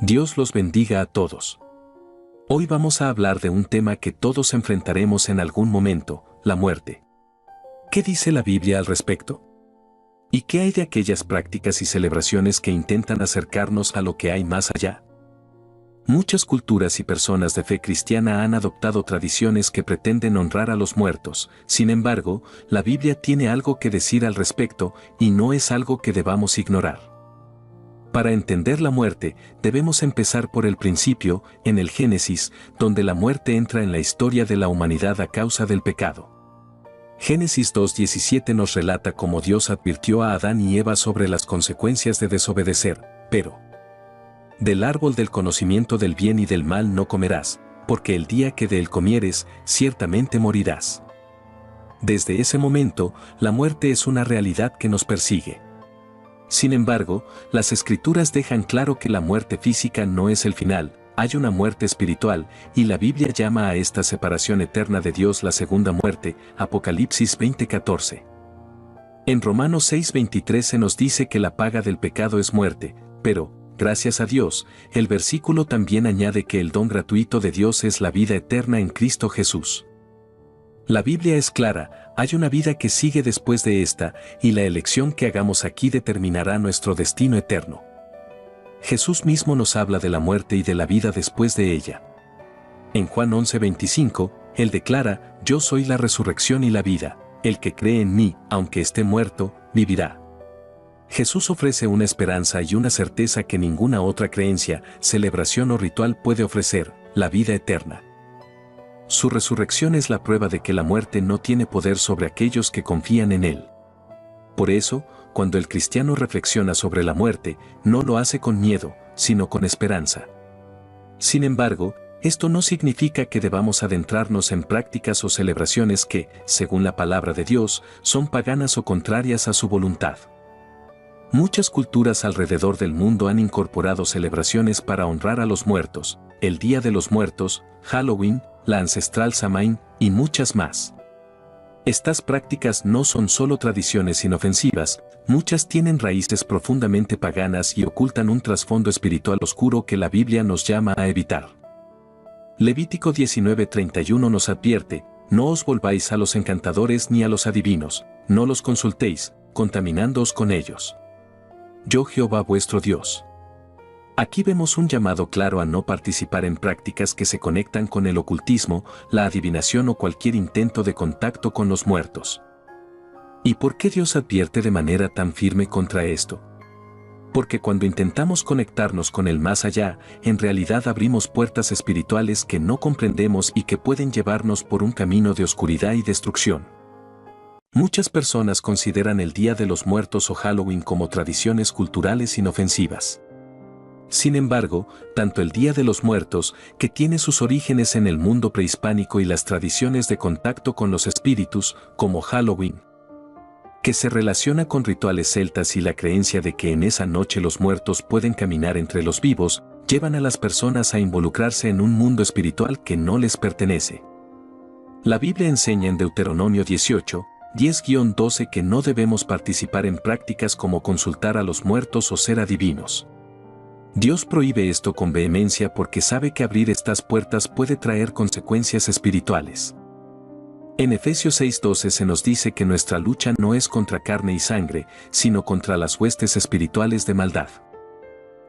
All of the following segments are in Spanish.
Dios los bendiga a todos. Hoy vamos a hablar de un tema que todos enfrentaremos en algún momento, la muerte. ¿Qué dice la Biblia al respecto? ¿Y qué hay de aquellas prácticas y celebraciones que intentan acercarnos a lo que hay más allá? Muchas culturas y personas de fe cristiana han adoptado tradiciones que pretenden honrar a los muertos. Sin embargo, la Biblia tiene algo que decir al respecto y no es algo que debamos ignorar. Para entender la muerte, debemos empezar por el principio, en el Génesis, donde la muerte entra en la historia de la humanidad a causa del pecado. Génesis 2:17 nos relata cómo Dios advirtió a Adán y Eva sobre las consecuencias de desobedecer, pero del árbol del conocimiento del bien y del mal no comerás, porque el día que de él comieres, ciertamente morirás. Desde ese momento, la muerte es una realidad que nos persigue. Sin embargo, las Escrituras dejan claro que la muerte física no es el final, hay una muerte espiritual, y la Biblia llama a esta separación eterna de Dios la segunda muerte, Apocalipsis 20:14. En Romanos 6:23 se nos dice que la paga del pecado es muerte, pero, gracias a Dios, el versículo también añade que el don gratuito de Dios es la vida eterna en Cristo Jesús. La Biblia es clara, hay una vida que sigue después de esta, y la elección que hagamos aquí determinará nuestro destino eterno. Jesús mismo nos habla de la muerte y de la vida después de ella. En Juan 11:25, Él declara, «Yo soy la resurrección y la vida, el que cree en mí, aunque esté muerto, vivirá». Jesús ofrece una esperanza y una certeza que ninguna otra creencia, celebración o ritual puede ofrecer, la vida eterna. Su resurrección es la prueba de que la muerte no tiene poder sobre aquellos que confían en Él. Por eso, cuando el cristiano reflexiona sobre la muerte, no lo hace con miedo, sino con esperanza. Sin embargo, esto no significa que debamos adentrarnos en prácticas o celebraciones que, según la palabra de Dios, son paganas o contrarias a su voluntad. Muchas culturas alrededor del mundo han incorporado celebraciones para honrar a los muertos, el Día de los Muertos, Halloween, la ancestral Samhain, y muchas más. Estas prácticas no son solo tradiciones inofensivas, muchas tienen raíces profundamente paganas y ocultan un trasfondo espiritual oscuro que la Biblia nos llama a evitar. Levítico 19:31 nos advierte, «No os volváis a los encantadores ni a los adivinos, no los consultéis, contaminándoos con ellos. Yo Jehová vuestro Dios». Aquí vemos un llamado claro a no participar en prácticas que se conectan con el ocultismo, la adivinación o cualquier intento de contacto con los muertos. ¿Y por qué Dios advierte de manera tan firme contra esto? Porque cuando intentamos conectarnos con el más allá, en realidad abrimos puertas espirituales que no comprendemos y que pueden llevarnos por un camino de oscuridad y destrucción. Muchas personas consideran el Día de los Muertos o Halloween como tradiciones culturales inofensivas. Sin embargo, tanto el Día de los Muertos, que tiene sus orígenes en el mundo prehispánico y las tradiciones de contacto con los espíritus, como Halloween, que se relaciona con rituales celtas y la creencia de que en esa noche los muertos pueden caminar entre los vivos, llevan a las personas a involucrarse en un mundo espiritual que no les pertenece. La Biblia enseña en Deuteronomio 10:12 que no debemos participar en prácticas como consultar a los muertos o ser adivinos. Dios prohíbe esto con vehemencia porque sabe que abrir estas puertas puede traer consecuencias espirituales. En Efesios 6:12 se nos dice que nuestra lucha no es contra carne y sangre, sino contra las huestes espirituales de maldad.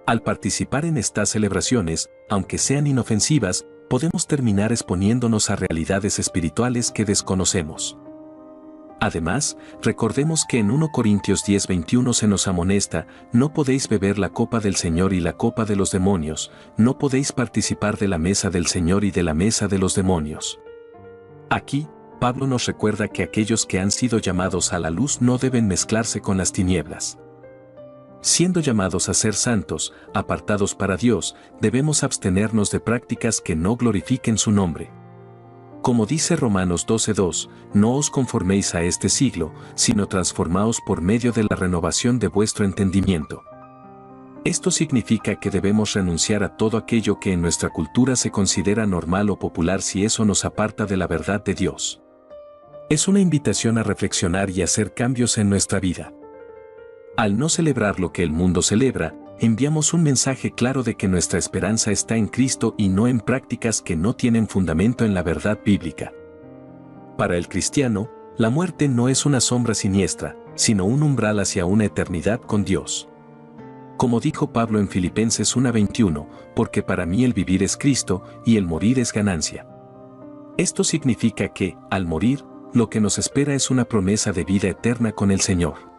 Al participar en estas celebraciones, aunque sean inofensivas, podemos terminar exponiéndonos a realidades espirituales que desconocemos. Además, recordemos que en 1 Corintios 10:21 se nos amonesta, no podéis beber la copa del Señor y la copa de los demonios, no podéis participar de la mesa del Señor y de la mesa de los demonios. Aquí, Pablo nos recuerda que aquellos que han sido llamados a la luz no deben mezclarse con las tinieblas. Siendo llamados a ser santos, apartados para Dios, debemos abstenernos de prácticas que no glorifiquen su nombre. Como dice Romanos 12:2, no os conforméis a este siglo, sino transformaos por medio de la renovación de vuestro entendimiento. Esto significa que debemos renunciar a todo aquello que en nuestra cultura se considera normal o popular si eso nos aparta de la verdad de Dios. Es una invitación a reflexionar y hacer cambios en nuestra vida. Al no celebrar lo que el mundo celebra, enviamos un mensaje claro de que nuestra esperanza está en Cristo y no en prácticas que no tienen fundamento en la verdad bíblica. Para el cristiano, la muerte no es una sombra siniestra, sino un umbral hacia una eternidad con Dios. Como dijo Pablo en Filipenses 1:21, porque para mí el vivir es Cristo y el morir es ganancia. Esto significa que, al morir, lo que nos espera es una promesa de vida eterna con el Señor.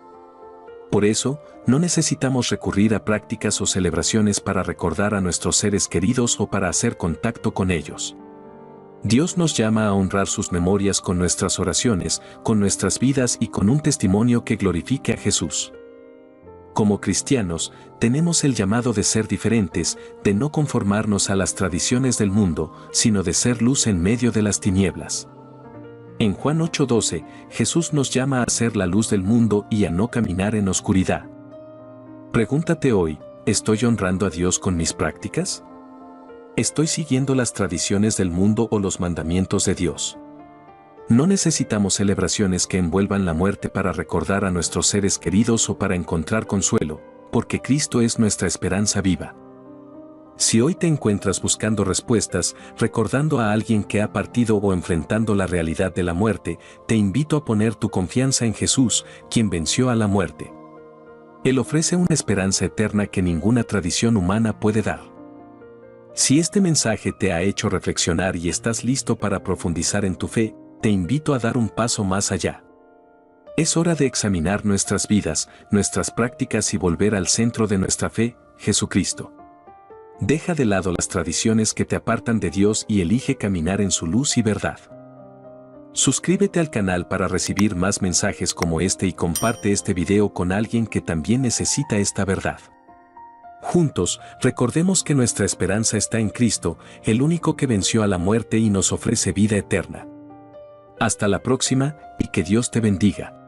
Por eso, no necesitamos recurrir a prácticas o celebraciones para recordar a nuestros seres queridos o para hacer contacto con ellos. Dios nos llama a honrar sus memorias con nuestras oraciones, con nuestras vidas y con un testimonio que glorifique a Jesús. Como cristianos, tenemos el llamado de ser diferentes, de no conformarnos a las tradiciones del mundo, sino de ser luz en medio de las tinieblas. En Juan 8:12, Jesús nos llama a ser la luz del mundo y a no caminar en oscuridad. Pregúntate hoy, ¿estoy honrando a Dios con mis prácticas? ¿Estoy siguiendo las tradiciones del mundo o los mandamientos de Dios? No necesitamos celebraciones que envuelvan la muerte para recordar a nuestros seres queridos o para encontrar consuelo, porque Cristo es nuestra esperanza viva. Si hoy te encuentras buscando respuestas, recordando a alguien que ha partido o enfrentando la realidad de la muerte, te invito a poner tu confianza en Jesús, quien venció a la muerte. Él ofrece una esperanza eterna que ninguna tradición humana puede dar. Si este mensaje te ha hecho reflexionar y estás listo para profundizar en tu fe, te invito a dar un paso más allá. Es hora de examinar nuestras vidas, nuestras prácticas y volver al centro de nuestra fe, Jesucristo. Deja de lado las tradiciones que te apartan de Dios y elige caminar en su luz y verdad. Suscríbete al canal para recibir más mensajes como este y comparte este video con alguien que también necesita esta verdad. Juntos, recordemos que nuestra esperanza está en Cristo, el único que venció a la muerte y nos ofrece vida eterna. Hasta la próxima, y que Dios te bendiga.